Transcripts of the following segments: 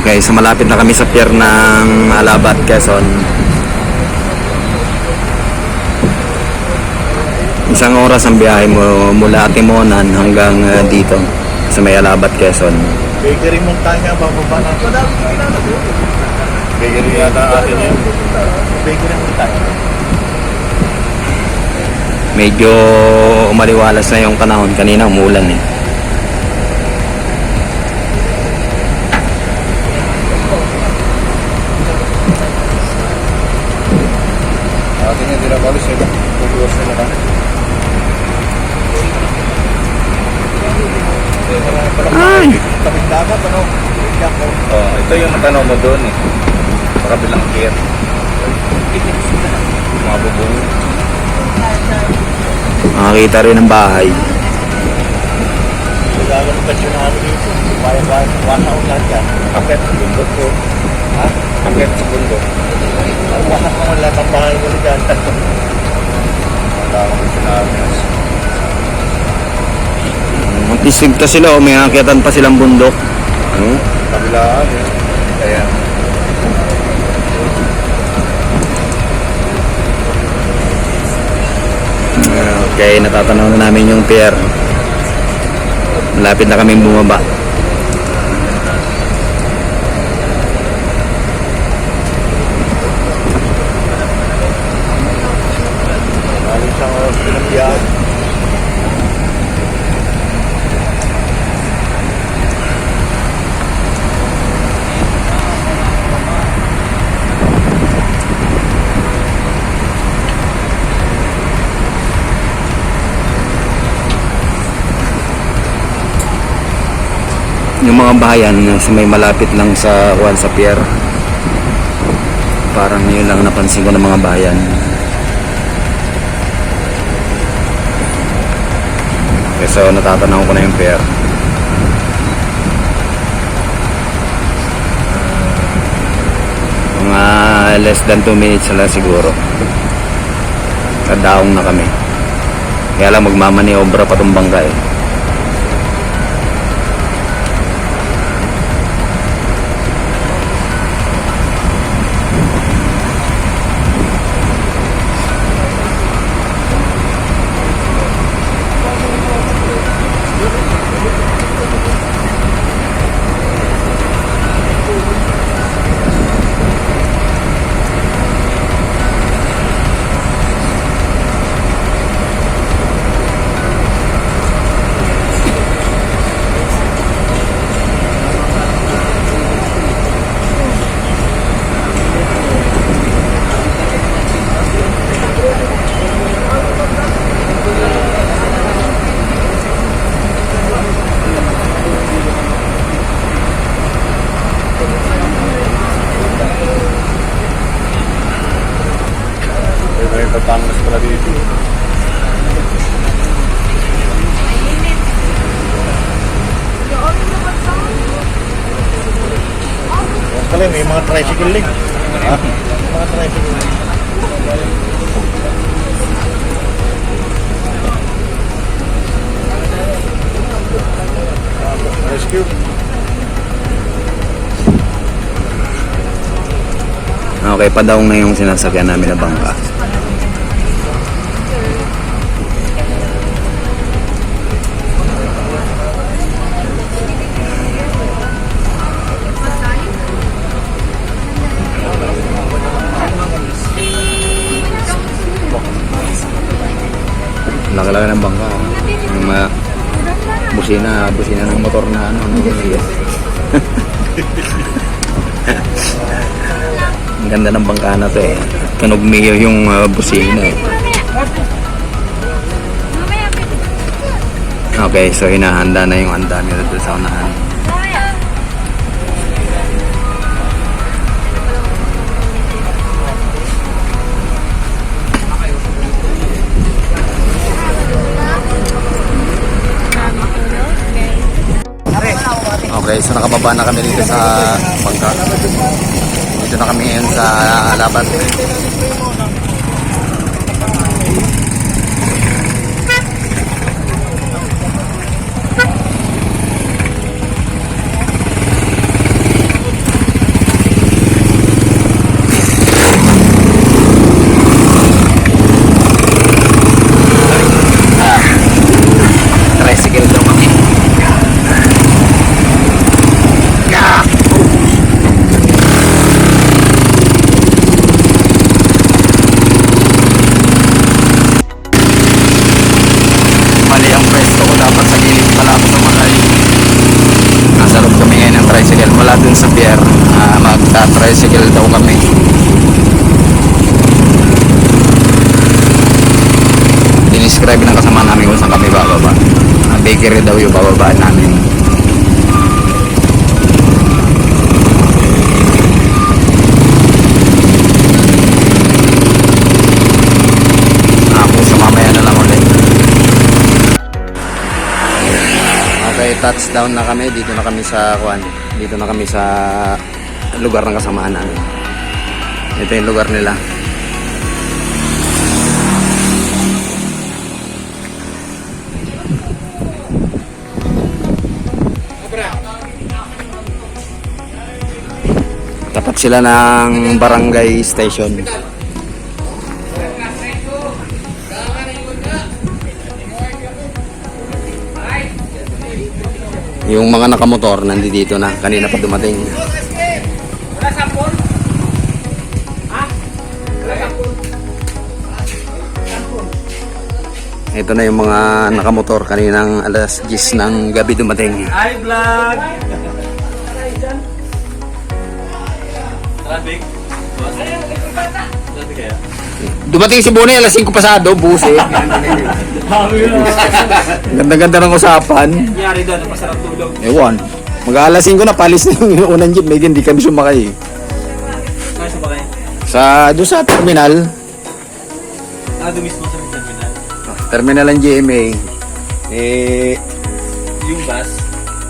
Okay, so malapit na kami sa pier ng Alabat, Quezon. Isang oras ang biyahe mo mula Timonan hanggang dito sa may Alabat, Quezon. Bakery Montana, bababa na. Bakery yata atin yun. Bakery Montana. Medyo umaliwalas na yung panahon. Kanina umulan eh. Atin yung dinabalos yun. Tutuwas na kami. Ay! Kaming dagat, ano? Ito yung matanaw mo doon eh. Sa kabilang pier. Mga bubong. Makakita rin ang bahay. Nagalang kasyon namin dito. Bayan-bayan, wasa ko lahat yan. Akit sa bundok ko. Ha? Akit sa bundok. Wasa ko lahat ang bahay mo dyan. Wala akong sinabi. Magtisig ka sila o may akitan pa silang bundok. Ano? Kabilaan eh. Kaya. Okay, natatanaw na namin yung pier. Malapit na kaming bumaba. Maling siyang pinagbiyahan. Yung mga bayan na may malapit lang sa Juan sa pier. Parang yun lang napansin ko ng mga bayan. Okay, so natatanaw ko na yung pier. Mga less than 2 minutes na lang siguro. Kadaong na kami. Kaya lang magmamaniobra pa tong bangka eh. May Batangas pala dito. Yan pala, may mga tricycle link. Ha? Mga tricycle link. Rescue. Okay, padaong na yung sinasakyan namin na bangka. Laki-laki ng bangka. Yung mga busina ng motor na ano. Ang ganda ng bangka na to eh. Tunog miyo yung busina eh. Okay, so hinahanda na yung handa nila doon sa unahan. Okay, so nakababa na kami dito sa bangka. Dito na kami ngayon sa Alabat. pala dun sa pier. Magta-tricycle daw kami. Dinescribe ng kasama namin kung saan kami bababa. Bakery daw yung bababaan namin. Sa mamaya na lang ulit. Okay, touchdown na kami. Dito na kami sa Dito na kami sa lugar ng kasamaan namin. Ito yung lugar nila. Tapat sila ng barangay station. Yung mga nakamotor nandito na, kanina pa dumating. Ito na yung mga nakamotor, kaninang alas 10 ng gabi dumating. Hi vlog! Traffic? Traffic kaya? Dumating si Bonnie alas 5 pasado, buset. Ganda-ganda ng usapan. Nangyari doon, masarap tulog. Ewan. Mag-aalas 5 na, palis na yung unang jeep. May hindi kami sumakay. Saan ba kayo? Doon sa terminal. Doon mismo sa terminal. Terminal ng GMA. Yung bus?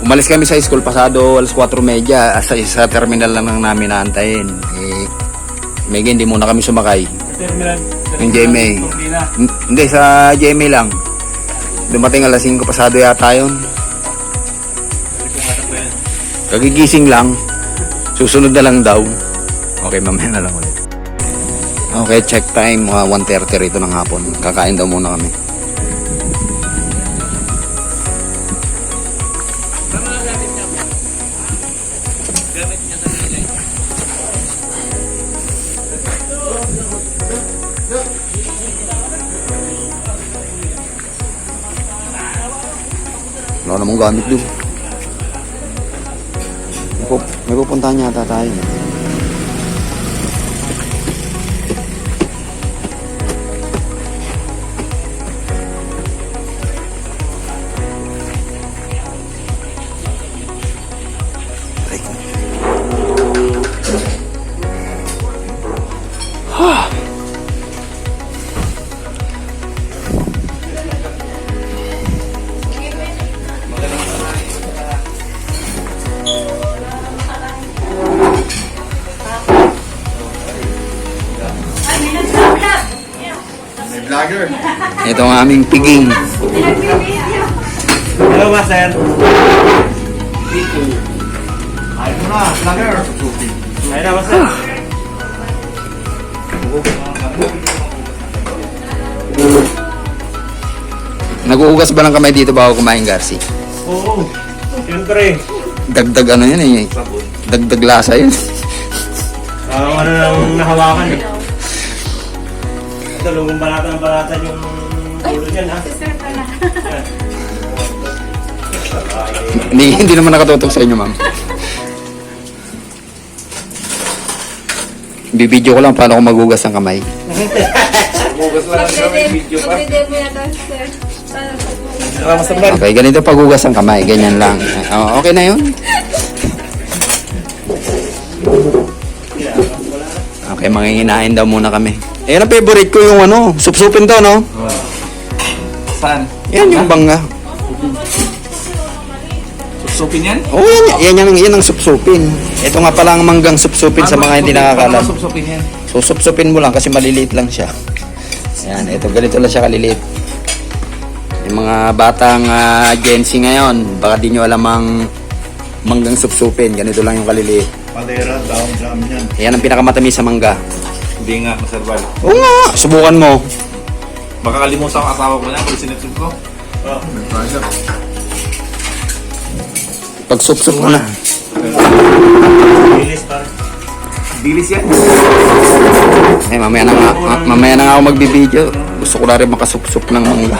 Umalis kami sa school pasado alas 4:30. Sa terminal lang namin naantayin. May hindi muna kami sumakay. Terminal? Yung GMA. Hindi, sa GMA lang. Dumating alas 5 pasado yata yun. Kagigising lang. Susunod na lang daw. Okay, mamaya na lang ulit. Okay, check time. 1:30 rito ng hapon. Kakain daw muna kami. Wala namang gamit doon. May pupuntahan yata tayo. Ito ang aming piging. Hello, master. Ayun mo na, vlogger. Ayun na, master. Naghuhugas ba ng kamay dito bago kumain, Garci? Oo. Siyempre. Dagdag ano yan eh. Dagdag lasa yun. Ano nang nahawakan eh. Ito, lugong balatan yung ulo dyan, ha? Hindi naman nakatutok sa inyo, ma'am. Bibidyo ko lang paano ko maghugas ng kamay. Bugas lang ang video pa. Okay, ganito paghugas ng kamay. Ganyan lang. Okay na yun. Okay, manginginain daw muna kami. Eh, ang favorite ko yung supsupin to, no? Saan? Yan yung bangga. Supsupin yan? Oo, yan ang supsupin. Ito nga pala ang manggang supsupin sa mga hindi nakakalam. Supsupin yan? So, supsupin mo lang kasi maliliit lang siya. Yan, ito ganito lang siya kaliliit. Yung mga batang Gen Z ngayon, baka di nyo alam ang manggang supsupin. Ganito lang yung kaliliit. Madera, dam yan. Yan ang pinakamatamis sa mangga. Hindi nga, Master Val. Oo nga, subukan mo. Baka kalimutan ang asawa ko na kung sinipsip ko. Pag supsup mo na. Bilis pa. Bilis yan? Eh, mamaya na nga ako magbibideo. Gusto ko na rin makasupsup ng mangga.